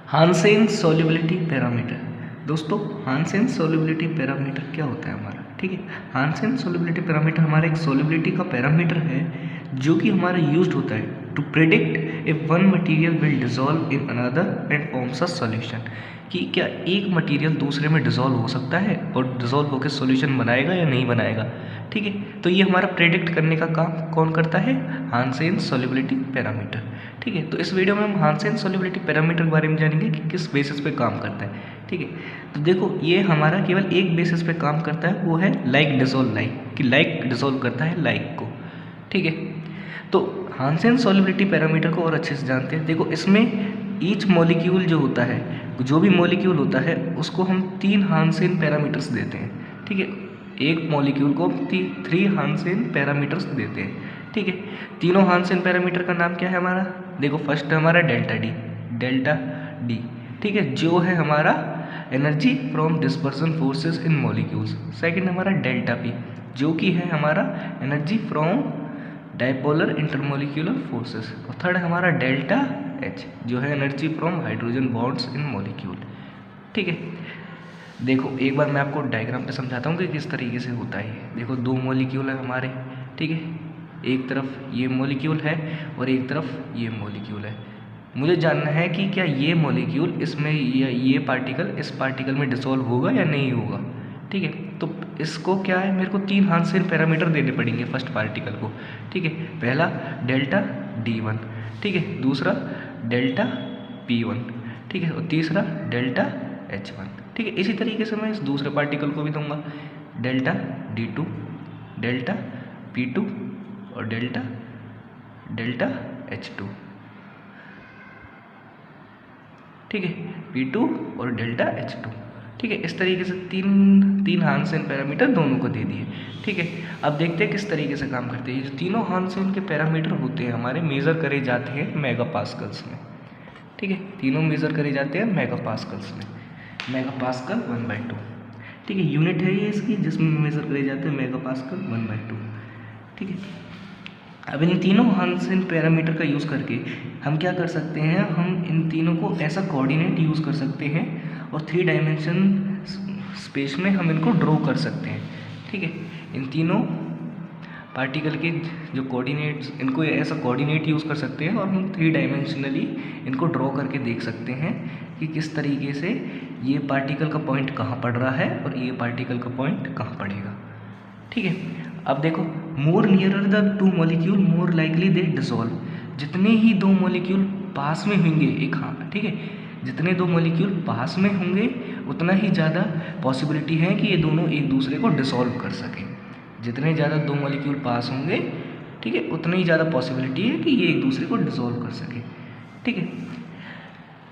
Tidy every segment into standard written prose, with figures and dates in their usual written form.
हान्सेन solubility parameter. दोस्तों, हान्सेन solubility parameter क्या होता है हमारा? ठीक है, हान्सेन सोल्युबिलिटी पैरामीटर हमारा एक सोल्युबिलिटी का पैरामीटर है जो कि हमारा यूज्ड होता है to predict if one material will dissolve in another and forms a solution, कि क्या एक मटेरियल दूसरे में डिसॉल्व हो सकता है और डिसॉल्व होकर सॉल्यूशन बनाएगा या नहीं बनाएगा। ठीक है, तो ये हमारा प्रेडिक्ट करने का काम कौन करता है? हान्सेन सोल्युबिलिटी पैरामीटर। ठीक है, तो इस वीडियो में हम हान्सेन सोल्युबिलिटी पैरामीटर के बारे में जानेंगे कि किस बेसिस पे काम करता है। ठीक है, तो देखो ये हमारा केवल एक बेसिस पे काम करता है, वो है लाइक डिसॉल्व लाइक, कि लाइक डिसॉल्व करता है लाइक को। ठीक है, तो हान्सेन सोल्युबिलिटी पैरामीटर को और अच्छे से जानते हैं। देखो इसमें ईच मॉलिक्यूल जो होता है, जो भी मॉलिक्यूल होता है उसको हम 3 हान्सेन पैरामीटर्स देते हैं। ठीक है, एक मॉलिक्यूल को 3 हान्सेन पैरामीटर्स देते हैं। ठीक है, तीनों हान्सेन पैरामीटर का नाम क्या है हमारा? देखो फर्स्ट है हमारा डेल्टा डी। ठीक है, जो है हमारा energy from dispersion forces in molecules. Second हमारा डेल्टा पी, जो कि है हमारा energy from dipolar intermolecular forces. और थर्ड हमारा डेल्टा एच, जो है energy from hydrogen bonds in molecule. ठीक है, देखो एक बार मैं आपको डायग्राम पे समझाता हूँ कि किस तरीके से होता है। देखो 2 मॉलिक्यूल है हमारे। ठीक है, एक तरफ ये मॉलिक्यूल है और एक तरफ ये मॉलिक्यूल है। मुझे जानना है कि क्या ये मॉलिक्यूल इसमें ये पार्टिकल इस पार्टिकल में डिसॉल्व होगा या नहीं होगा। ठीक है, तो इसको क्या है, मेरे को 3 हान्सेन पैरामीटर देने पड़ेंगे फर्स्ट पार्टिकल को। ठीक है, पहला डेल्टा D1, ठीक है, दूसरा डेल्टा P1, ठीक है, और तीसरा डेल्टा H1। ठीक है, इसी तरीके से मैं इस दूसरे पार्टिकल को भी दूंगा, डेल्टा D2, डेल्टा P2 और डेल्टा H2। ठीक है, P2 और डेल्टा H2। ठीक है, इस तरीके से तीन हान्सेन पैरामीटर दोनों को दे दिए। ठीक है, अब देखते हैं किस तरीके से काम करते हैं। जो तीनों हान्सेन के पैरामीटर होते हैं हमारे, मेज़र करे जाते हैं मेगापास्कल्स में। ठीक है, तीनों मेज़र करे जाते हैं मेगापास्कल्स में, मेगापास्कल 1/2। ठीक है, यूनिट है ये इसकी जिसमें मेज़र करे जाते हैं मेगापास्कल 1/2। ठीक है, अब इन तीनों हान्सेन पैरामीटर का यूज़ करके हम क्या कर सकते हैं, हम इन तीनों को ऐसा कोऑर्डिनेट यूज़ कर सकते हैं और 3 डायमेंशन स्पेस में हम इनको ड्रॉ कर सकते हैं। ठीक है, इन तीनों पार्टिकल के जो कोऑर्डिनेट्स, इनको ऐसा कोऑर्डिनेट यूज़ कर सकते हैं और हम 3 डायमेंशनली इनको ड्रॉ करके देख सकते हैं कि किस तरीके से ये पार्टिकल का पॉइंट कहाँ पड़ रहा है और ये पार्टिकल का पॉइंट कहाँ पड़ेगा। ठीक है, अब देखो more nearer the 2 molecule more likely they dissolve. जितने ही 2 मॉलिक्यूल पास में होंगे एक, हाँ ठीक है, जितने 2 मॉलिक्यूल पास में होंगे उतना ही ज़्यादा पॉसिबिलिटी है कि ये दोनों एक दूसरे को डिसॉल्व कर सकें। जितने ज़्यादा 2 मॉलिक्यूल पास होंगे, ठीक है, उतनी ही ज़्यादा पॉसिबिलिटी है कि ये एक दूसरे को डिसॉल्व कर सकें। ठीक है,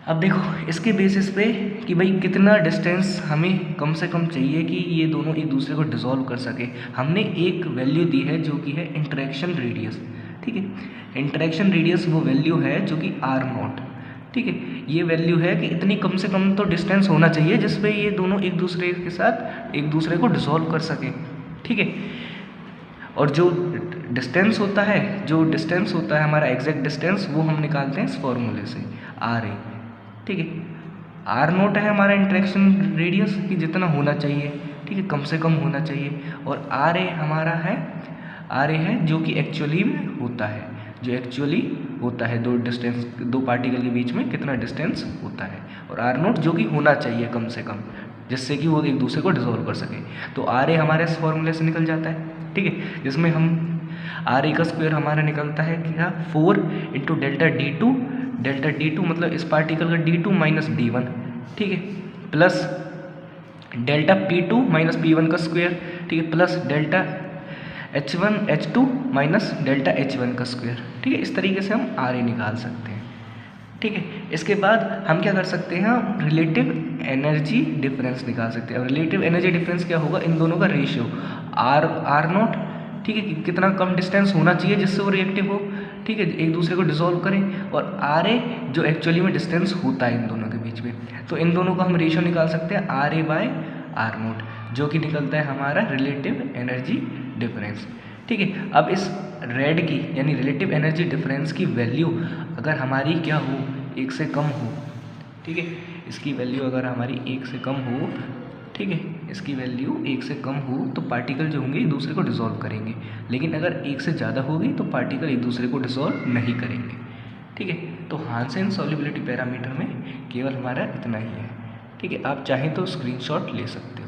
अब देखो इसके बेसिस पे कि भाई कितना डिस्टेंस हमें कम से कम चाहिए कि ये दोनों एक दूसरे को डिसॉल्व कर सके, हमने एक वैल्यू दी है जो कि है इंटरेक्शन रेडियस। ठीक है, इंटरेक्शन रेडियस वो वैल्यू है जो कि R0। ठीक है, ये वैल्यू है कि इतनी कम से कम तो डिस्टेंस होना चाहिए जिसपे ये दोनों एक दूसरे के साथ एक दूसरे को डिसॉल्व कर सकें। ठीक है, और जो डिस्टेंस होता है हमारा एग्जैक्ट डिस्टेंस, वो हम निकालते हैं इस फॉर्मूले से, RA। ठीक है, R0 है हमारा इंटरेक्शन रेडियस कि जितना होना चाहिए, ठीक है, कम से कम होना चाहिए, और RA हमारा है, RA है जो कि एक्चुअली में होता है, जो एक्चुअली होता है दो पार्टिकल के बीच में कितना डिस्टेंस होता है, और R0 जो कि होना चाहिए कम से कम, जिससे कि वो एक दूसरे को डिसॉल्व कर सके। तो RA हमारे इस फॉर्मूले से निकल जाता है। ठीक है, जिसमें हम RA का स्क्वायर हमारा निकलता है क्या, 4 इंटू डेल्टा D2 मतलब इस पार्टिकल का D2 माइनस D1। ठीक है, plus delta P2 minus P1 का स्क्वायर। ठीक है, plus delta H2 minus delta H1 का स्क्वायर। ठीक है, इस तरीके से हम RA निकाल सकते हैं। ठीक है, इसके बाद हम क्या कर सकते हैं, हम रिलेटिव एनर्जी डिफरेंस निकाल सकते हैं। रिलेटिव एनर्जी डिफरेंस क्या होगा, इन दोनों का रेशियो R0। ठीक है, कितना कम डिस्टेंस होना चाहिए जिससे वो रिएक्टिव हो, ठीक है, एक दूसरे को डिसॉल्व करें, और RA जो एक्चुअली में डिस्टेंस होता है इन दोनों के बीच में। तो इन दोनों का हम रेशियो निकाल सकते हैं RA/R0, जो कि निकलता है हमारा रिलेटिव एनर्जी डिफरेंस। ठीक है, अब इस रेड की यानी रिलेटिव एनर्जी डिफरेंस की वैल्यू अगर हमारी क्या हो, 1 से कम हो, ठीक है। इसकी वैल्यू अगर हमारी 1 से कम हो, ठीक है, इसकी वैल्यू 1 से कम हो तो पार्टिकल जो होंगे एक दूसरे को डिसॉल्व करेंगे, लेकिन अगर 1 से ज़्यादा होगी तो पार्टिकल एक दूसरे को डिसॉल्व नहीं करेंगे, ठीक है। तो हान्सेन सॉल्युबिलिटी पैरामीटर में केवल हमारा इतना ही है, ठीक है। आप चाहें तो स्क्रीनशॉट ले सकते हो।